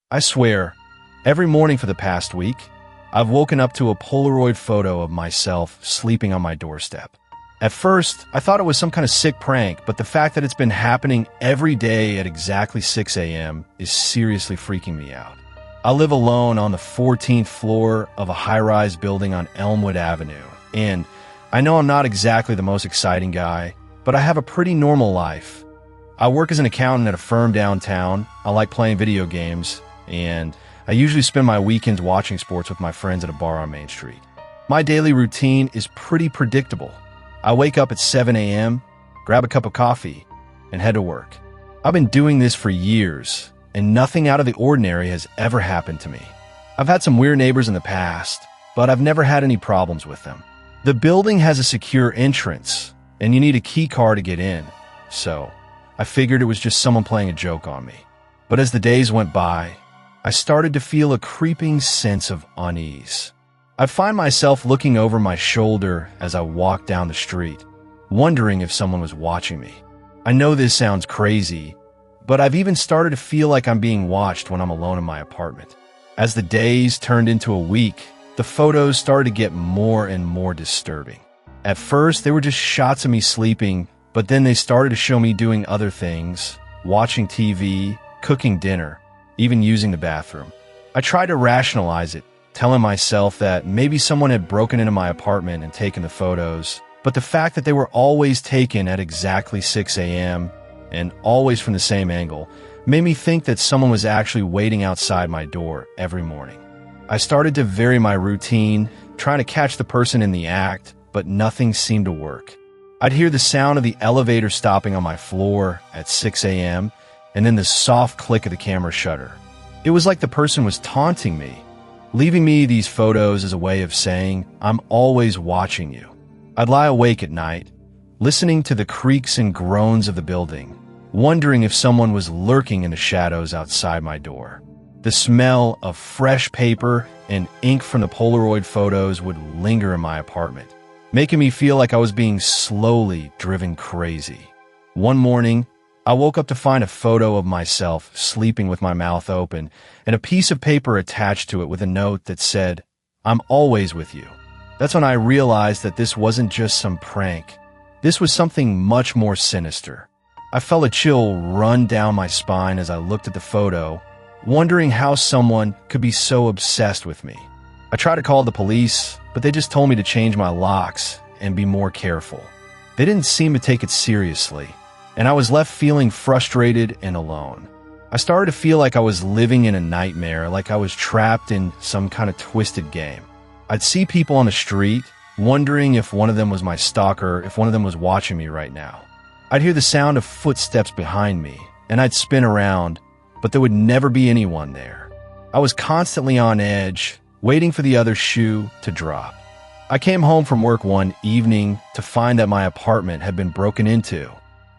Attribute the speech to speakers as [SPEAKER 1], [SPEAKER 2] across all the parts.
[SPEAKER 1] I swear, every morning for the past week, I've woken up to a Polaroid photo of myself sleeping on my doorstep. At first, I thought it was some kind of sick prank, but the fact that it's been happening every day at exactly 6 a.m. is seriously freaking me out. I live alone on the 14th floor of a high-rise building on Elmwood Avenue, and I know I'm not exactly the most exciting guy, but I have a pretty normal life. I work as an accountant at a firm downtown, I like playing video games, and I usually spend my weekends watching sports with my friends at a bar on Main Street. My daily routine is pretty predictable. I wake up at 7 a.m., grab a cup of coffee, and head to work. I've been doing this for years, and nothing out of the ordinary has ever happened to me. I've had some weird neighbors in the past, but I've never had any problems with them. The building has a secure entrance, and you need a key card to get in, so I figured it was just someone playing a joke on me. But as the days went by, I started to feel a creeping sense of unease. I'd find myself looking over my shoulder as I walked down the street, wondering if someone was watching me. I know this sounds crazy, but I've even started to feel like I'm being watched when I'm alone in my apartment. As the days turned into a week, the photos started to get more and more disturbing. At first, they were just shots of me sleeping, but then they started to show me doing other things, watching TV, cooking dinner, even using the bathroom. I tried to rationalize it, telling myself that maybe someone had broken into my apartment and taken the photos, but the fact that they were always taken at exactly 6 a.m. and always from the same angle made me think that someone was actually waiting outside my door every morning. I started to vary my routine, trying to catch the person in the act, but nothing seemed to work. I'd hear the sound of the elevator stopping on my floor at 6 a.m. and then the soft click of the camera shutter. It was like the person was taunting me, leaving me these photos as a way of saying, "I'm always watching you." I'd lie awake at night, listening to the creaks and groans of the building, wondering if someone was lurking in the shadows outside my door. The smell of fresh paper and ink from the Polaroid photos would linger in my apartment, making me feel like I was being slowly driven crazy. One morning, I woke up to find a photo of myself sleeping with my mouth open and a piece of paper attached to it with a note that said, "I'm always with you." That's when I realized that this wasn't just some prank. This was something much more sinister. I felt a chill run down my spine as I looked at the photo, wondering how someone could be so obsessed with me. I tried to call the police, but they just told me to change my locks and be more careful. They didn't seem to take it seriously, and I was left feeling frustrated and alone. I started to feel like I was living in a nightmare, like I was trapped in some kind of twisted game. I'd see people on the street, wondering if one of them was my stalker, if one of them was watching me right now. I'd hear the sound of footsteps behind me, and I'd spin around, but there would never be anyone there. I was constantly on edge, waiting for the other shoe to drop. I came home from work one evening to find that my apartment had been broken into.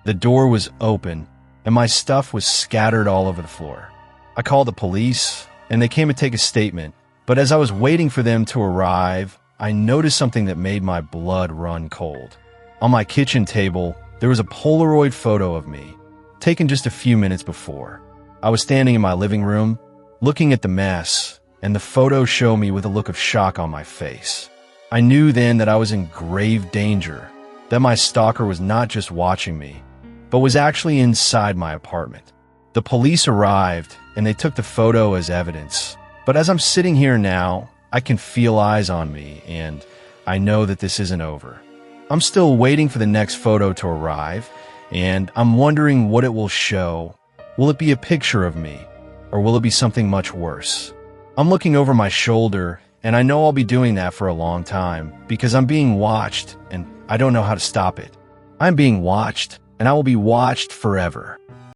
[SPEAKER 1] The door was open, and my stuff was scattered all over the floor. I called the police, and they came to take a statement, but as I was waiting for them to arrive, I noticed something that made my blood run cold. On my kitchen table, there was a Polaroid photo of me, taken just a few minutes before. I was standing in my living room, looking at the mess, and the photo showed me with a look of shock on my face. I knew then that I was in grave danger, that my stalker was not just watching me, but was actually inside my apartment. The police arrived, and they took the photo as evidence. But as I'm sitting here now, I can feel eyes on me, and I know that this isn't over. I'm still waiting for the next photo to arrive, and I'm wondering what it will show. Will it be a picture of me, or will it be something much worse? I'm looking over my shoulder, and I know I'll be doing that for a long time, because I'm being watched, and I don't know how to stop it. I'm being watched, and I will be watched forever.